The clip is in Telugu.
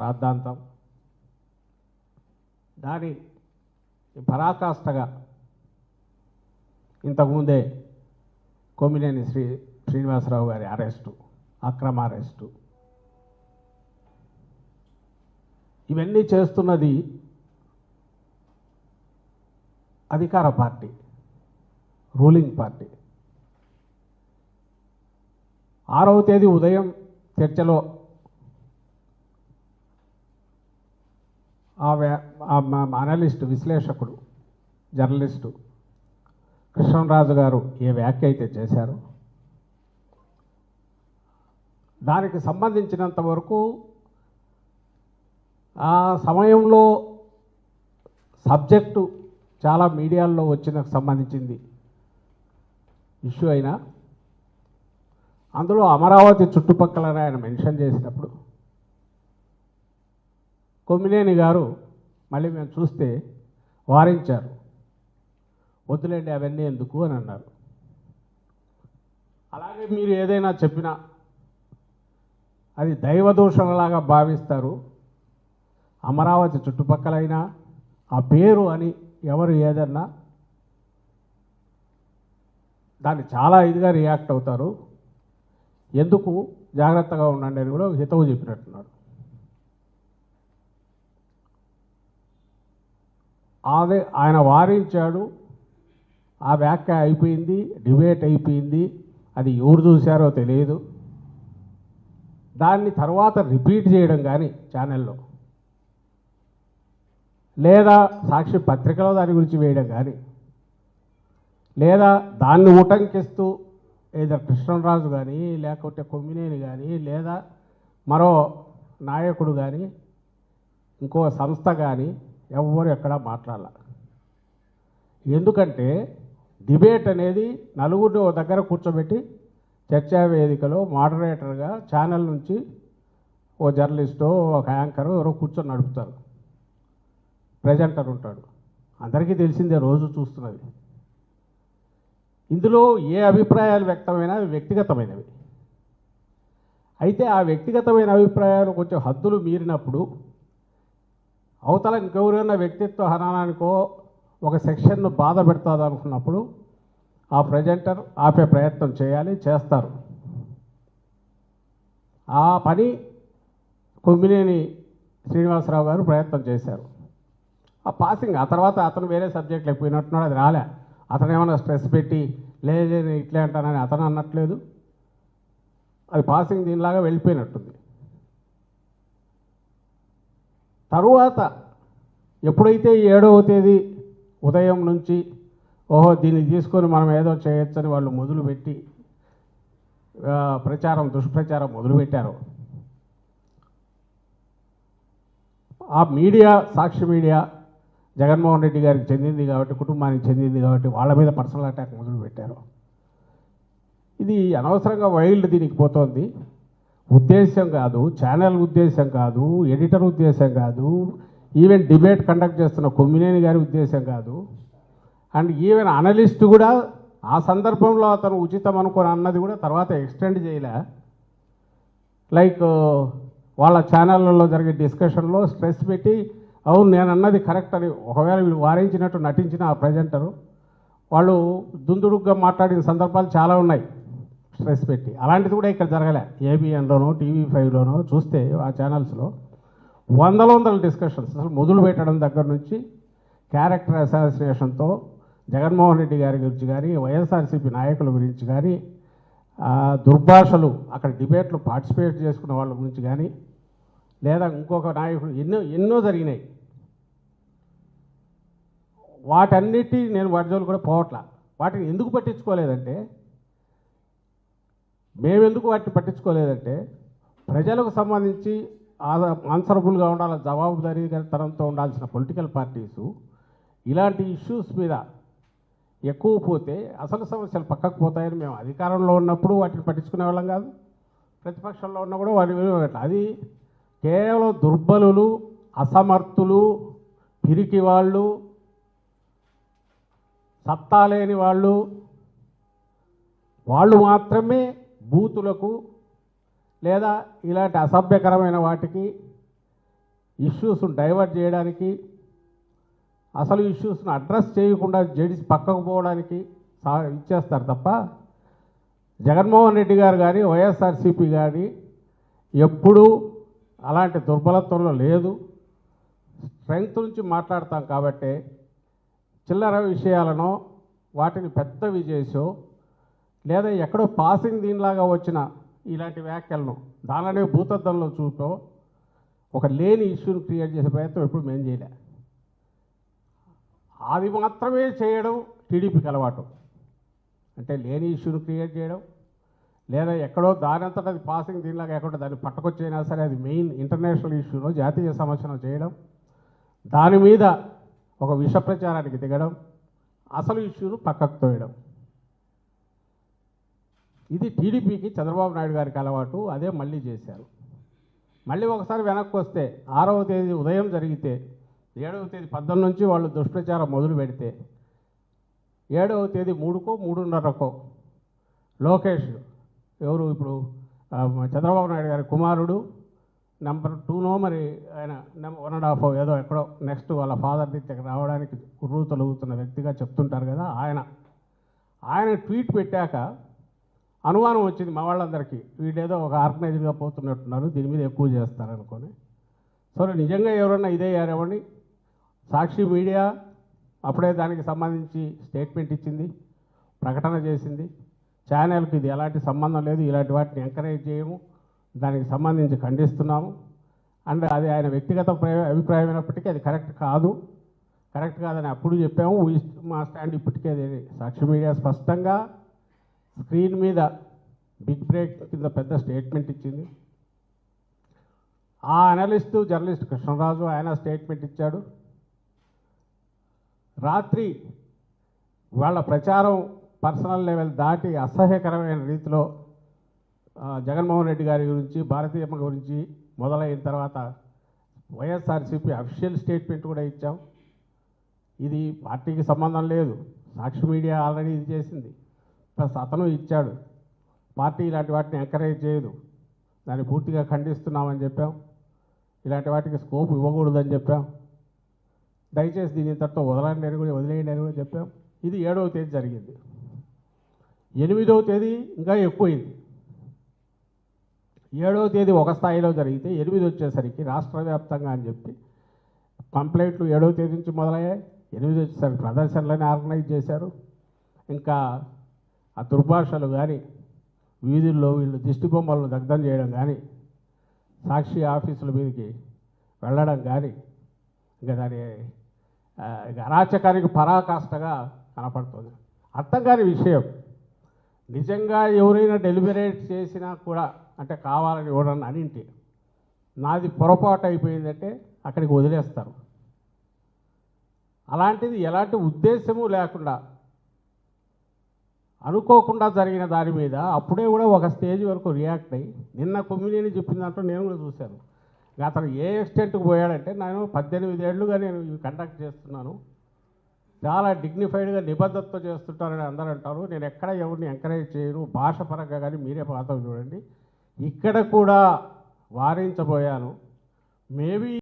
రాద్ధాంతం దాని పరాకాష్ఠగా ఇంతకుముందే కొమ్మినేని శ్రీనివాసరావు గారి అరెస్టు, అక్రమ అరెస్టు, ఇవన్నీ చేస్తున్నది అధికార పార్టీ, రూలింగ్ పార్టీ. 6వ తేదీ ఉదయం చర్చలో అనలిస్టు, విశ్లేషకుడు, జర్నలిస్టు కృష్ణరాజు గారు ఏ వ్యాఖ్య అయితే చేశారో దానికి సంబంధించినంత వరకు ఆ సమయంలో సబ్జెక్టు చాలా మీడియాల్లో వచ్చిన సంబంధించింది ఇష్యూ అయినా అందులో అమరావతి చుట్టుపక్కల ఆయన మెన్షన్ చేసినప్పుడు కొమ్మినేని గారు మళ్ళీ మేము చూస్తే వారించారు, వద్దులేండి అవన్నీ ఎందుకు అని అన్నారు. అలాగే మీరు ఏదైనా చెప్పినా అది దైవదూషణలాగా భావిస్తారు, అమరావతి చుట్టుపక్కలైనా ఆ పేరు అని ఎవరు ఏదన్నా దాన్ని చాలా ఇదిగా రియాక్ట్ అవుతారు, ఎందుకు జాగ్రత్తగా ఉండండి అని కూడా హితవు చెప్పినట్టున్నారు. అదే ఆయన వారించాడు, ఆ వ్యాఖ్య అయిపోయింది, డిబేట్ అయిపోయింది, అది ఎవరు చూశారో తెలియదు. దాన్ని తర్వాత రిపీట్ చేయడం కానీ ఛానల్లో లేదా సాక్షి పత్రికలో దాని గురించి వేయడం కానీ లేదా దాన్ని ఉటంకిస్తూ ఏదో కృష్ణరాజు కానీ లేకపోతే కొమ్మినేని కానీ లేదా మరో నాయకుడు కానీ ఇంకో సంస్థ కానీ ఎవ్వరు ఎక్కడా మాట్లాడాల. ఎందుకంటే డిబేట్ అనేది నలుగురిని ఓ దగ్గర కూర్చోబెట్టి చర్చా వేదికలో మోడరేటర్గా ఛానల్ నుంచి ఓ జర్నలిస్టో ఒక యాంకరు ఎవరో కూర్చొని నడుపుతారు, ప్రెజెంటర్ ఉంటాడు, అందరికీ తెలిసిందే, రోజు చూస్తున్నది. ఇందులో ఏ అభిప్రాయాలు వ్యక్తమైనా అవి వ్యక్తిగతమైనవి. అయితే ఆ వ్యక్తిగతమైన అభిప్రాయాలు కొంచెం హద్దులు మీరినప్పుడు అవతల ఇంకెవరైనా వ్యక్తిత్వ హననానికో ఒక సెక్షన్ను బాధ పెడతాది అనుకున్నప్పుడు ఆ ప్రెజెంటర్ ఆపే ప్రయత్నం చేయాలి, చేస్తారు. ఆ పని కొమ్మినేని శ్రీనివాసరావు గారు ప్రయత్నం చేశారు. ఆ పాసింగ్ ఆ తర్వాత అతను వేరే సబ్జెక్టులు అయిపోయినట్టున్నాడు, అది రాలే. అతను ఏమైనా స్ట్రెస్ పెట్టి లేదు ఇట్లే అంటానని అతను అన్నట్లేదు, అది పాసింగ్ దీనిలాగా వెళ్ళిపోయినట్టుంది. తరువాత ఎప్పుడైతే 7వ తేదీ ఉదయం నుంచి ఓహో దీన్ని తీసుకొని మనం ఏదో చేయొచ్చని వాళ్ళు మొదలుపెట్టి దుష్ప్రచారం మొదలుపెట్టారు, ఆ మీడియా, సాక్షి మీడియా జగన్మోహన్ రెడ్డి గారికి చెందింది కాబట్టి, కుటుంబానికి చెందింది కాబట్టి వాళ్ళ మీద పర్సనల్ అటాక్ మొదలుపెట్టారు. ఇది అనవసరంగా వైల్డ్ దీనికి పోతోంది. ఉద్దేశం కాదు, ఛానల్ ఉద్దేశం కాదు, ఎడిటర్ ఉద్దేశం కాదు, ఈవెన్ డిబేట్ కండక్ట్ చేస్తున్న కొమ్మినేని గారి ఉద్దేశం కాదు, అండ్ ఈవెన్ అనలిస్ట్ కూడా ఆ సందర్భంలో అతను ఉచితం అనుకొని అన్నది కూడా తర్వాత ఎక్స్టెండ్ చేయలే. లైక్ వాళ్ళ ఛానళ్ళలో జరిగే డిస్కషన్లో స్ట్రెస్ పెట్టి అవును నేను అన్నది కరెక్ట్ అని ఒకవేళ వీళ్ళు వారించినట్టు నటించిన ఆ ప్రజెంటరు వాళ్ళు దుందుడుగ్గా మాట్లాడిన సందర్భాలు చాలా ఉన్నాయి స్ట్రెస్ పెట్టి. అలాంటిది కూడా ఇక్కడ జరగలే. ఏబిఎన్లోనో TV5లోనో చూస్తే ఆ ఛానల్స్లో వందల డిస్కషన్స్ అసలు మొదలు పెట్టడం దగ్గర నుంచి క్యారెక్టర్ అసాసినేషన్తో జగన్మోహన్ రెడ్డి గారి గురించి కానీ, వైఎస్ఆర్సీపీ నాయకుల గురించి కానీ, దుర్భాషలు అక్కడ డిబేట్లు పార్టిసిపేట్ చేసుకున్న వాళ్ళ గురించి కానీ, లేదా ఇంకొక నాయకుడు ఎన్నో జరిగినాయి. వాటన్నిటి నేను వాటిజోలు కూడా పోవట్లా. వాటిని ఎందుకు పట్టించుకోలేదంటే, మేమెందుకు వాటిని పట్టించుకోలేదంటే ప్రజలకు సంబంధించి ఆన్సరబుల్గా ఉండాలి, జవాబుదారీతనంతో ఉండాల్సిన పొలిటికల్ పార్టీసు ఇలాంటి ఇష్యూస్ మీద ఎక్కువ పోతే అసలు సమస్యలు పక్కకు పోతాయని మేము అధికారంలో ఉన్నప్పుడు వాటిని పట్టించుకునే వాళ్ళం కాదు, ప్రతిపక్షంలో ఉన్నప్పుడు వాటి అది కేవలం దుర్బలులు, అసమర్థులు, పిరికి వాళ్ళు, సత్తా లేని వాళ్ళు మాత్రమే బూతులకు లేదా ఇలాంటి అసభ్యకరమైన వాటికి ఇష్యూస్ను డైవర్ట్ చేయడానికి, అసలు ఇష్యూస్ను అడ్రస్ చేయకుండా జడిసి పక్కకు పోవడానికి ఇచ్చేస్తారు తప్ప జగన్మోహన్ రెడ్డి గారు కానీ వైఎస్ఆర్సీపీ కానీ ఎప్పుడూ అలాంటి దుర్బలత్వంలో లేదు. స్ట్రెంగ్త్ నుంచి మాట్లాడతాం కాబట్టి చిల్లర విషయాలను వాటిని పెద్దవి చేసో లేదా ఎక్కడో పాసింగ్ దీనిలాగా వచ్చిన ఇలాంటి వ్యాఖ్యలను దానినే భూతద్దంలో చూపో ఒక లేని ఇష్యూని క్రియేట్ చేసే ప్రయత్నం ఎప్పుడు మేము చేయలే. అది మాత్రమే చేయడం టీడీపీకి అలవాటు. అంటే లేని ఇష్యూని క్రియేట్ చేయడం లేదా ఎక్కడో దానంతట అది పాసింగ్ దీనిలాగా ఎక్కడో దాన్ని పట్టుకొచ్చైనా సరే అది మెయిన్ ఇంటర్నేషనల్ ఇష్యూలో జాతీయ సమస్యను చేయడం, దాని మీద ఒక విష ప్రచారానికి దిగడం, అసలు ఇష్యూను పక్కకు తోయడం. ఇది టీడీపీకి చంద్రబాబు నాయుడు గారికి అలవాటు. అదే మళ్ళీ చేశారు. మళ్ళీ ఒకసారి వెనక్కి వస్తే 6వ తేదీ ఉదయం జరిగితే 7వ తేదీ 19 నుంచి వాళ్ళు దుష్ప్రచారం మొదలు పెడితే 7వ తేదీ 3కో 3:30కో లోకేష్ ఎవరు ఇప్పుడు చంద్రబాబు నాయుడు గారి కుమారుడు నెంబర్ 2నో మరి ఆయన 1.5 ఏదో ఎక్కడో నెక్స్ట్ వాళ్ళ ఫాదర్ దగ్గర రావడానికి కుర్రూ తొలుగుతున్న వ్యక్తిగా చెప్తుంటారు కదా, ఆయన ట్వీట్ పెట్టాక అనుమానం వచ్చింది మా వాళ్ళందరికీ. వీళ్ళేదో ఒక ఆర్గనైజ్డ్గా పోతున్నట్టున్నారు, దీని మీద ఎక్కువ చేస్తారనుకొని. సరే నిజంగా ఎవరన్నా ఇదే అయ్యారేమండి. సాక్షి మీడియా అప్పుడే దానికి సంబంధించి స్టేట్మెంట్ ఇచ్చింది, ప్రకటన చేసింది. ఛానల్కి ఇది ఎలాంటి సంబంధం లేదు, ఇలాంటి వాటిని ఎంకరేజ్ చేయము, దానికి సంబంధించి ఖండిస్తున్నాము. అండ్ అది ఆయన వ్యక్తిగత అభిప్రాయమైనప్పటికీ అది కరెక్ట్ కాదని అప్పుడు చెప్పాము. మా స్టాండ్ ఇప్పటికే అది సాక్షి మీడియా స్పష్టంగా స్క్రీన్ మీద బిగ్ బ్రేక్ కింద పెద్ద స్టేట్మెంట్ ఇచ్చింది. ఆ అనలిస్టు జర్నలిస్ట్ కృష్ణరాజు ఆయన స్టేట్మెంట్ ఇచ్చాడు. రాత్రి వాళ్ళ ప్రచారం పర్సనల్ లెవెల్ దాటి అసహ్యకరమైన రీతిలో జగన్మోహన్ రెడ్డి గారి గురించి, భారతీయమ్మ గురించి మొదలైన తర్వాత వైఎస్ఆర్సీపీ అఫీషియల్ స్టేట్మెంట్ కూడా ఇచ్చాం. ఇది పార్టీకి సంబంధం లేదు, సాక్షి మీడియా ఆల్రెడీ ఇది చేసింది, ప్లస్ అతను ఇచ్చాడు. పార్టీ ఇలాంటి వాటిని ఎంకరేజ్ చేయదు, దాన్ని పూర్తిగా ఖండిస్తున్నామని చెప్పాం. ఇలాంటి వాటికి స్కోప్ ఇవ్వకూడదని చెప్పాం. దయచేసి దీని ఇంతటితో వదిలేయండి అని కూడా చెప్పాం. ఇది 7వ తేదీ జరిగింది. 8వ తేదీ ఇంకా ఎక్కువైంది. 7వ తేదీ ఒక స్థాయిలో జరిగితే 8 వచ్చేసరికి రాష్ట్ర వ్యాప్తంగా అని చెప్పి కంప్లైంట్లు 7వ తేదీ నుంచి మొదలయ్యాయి. 8 వచ్చేసరికి ప్రదర్శనలని ఆర్గనైజ్ చేశారు. ఇంకా ఆ దుర్భాషలు కానీ, వీధుల్లో వీళ్ళు దిష్టి బొమ్మలను దగ్ధం చేయడం కానీ, సాక్షి ఆఫీసుల మీదకి వెళ్ళడం కానీ, ఇంకా దాని అరాచకానికి పరాకాష్ఠగా కనపడుతుంది. అర్థం కాని విషయం, నిజంగా ఎవరైనా డెలిబరేట్ చేసినా కూడా అంటే కావాలని ఎవడన్నా అనింటి నాది పొరపాటు అయిపోయిందంటే అక్కడికి వదిలేస్తారు. అలాంటిది ఎలాంటి ఉద్దేశము లేకుండా అనుకోకుండా జరిగిన దాని మీద అప్పుడే కూడా ఒక స్టేజ్ వరకు రియాక్ట్ అయ్యి నిన్న కొమ్మినేని చెప్పిన దాంట్లో నేను కూడా చూశాను. అతను ఏ ఎక్స్టెంట్కి పోయాడంటే, నేను 18 ఏళ్ళుగా నేను ఇవి కండక్ట్ చేస్తున్నాను, చాలా డిగ్నిఫైడ్గా నిబద్ధతతో చేస్తుంటారని అందరూ అంటారు. నేను ఎక్కడ ఎవరిని ఎంకరేజ్ చేయను, భాష పరంగా కానీ మీరే పాతం చూడండి. ఇక్కడ కూడా వారించబోయాను. మేబీ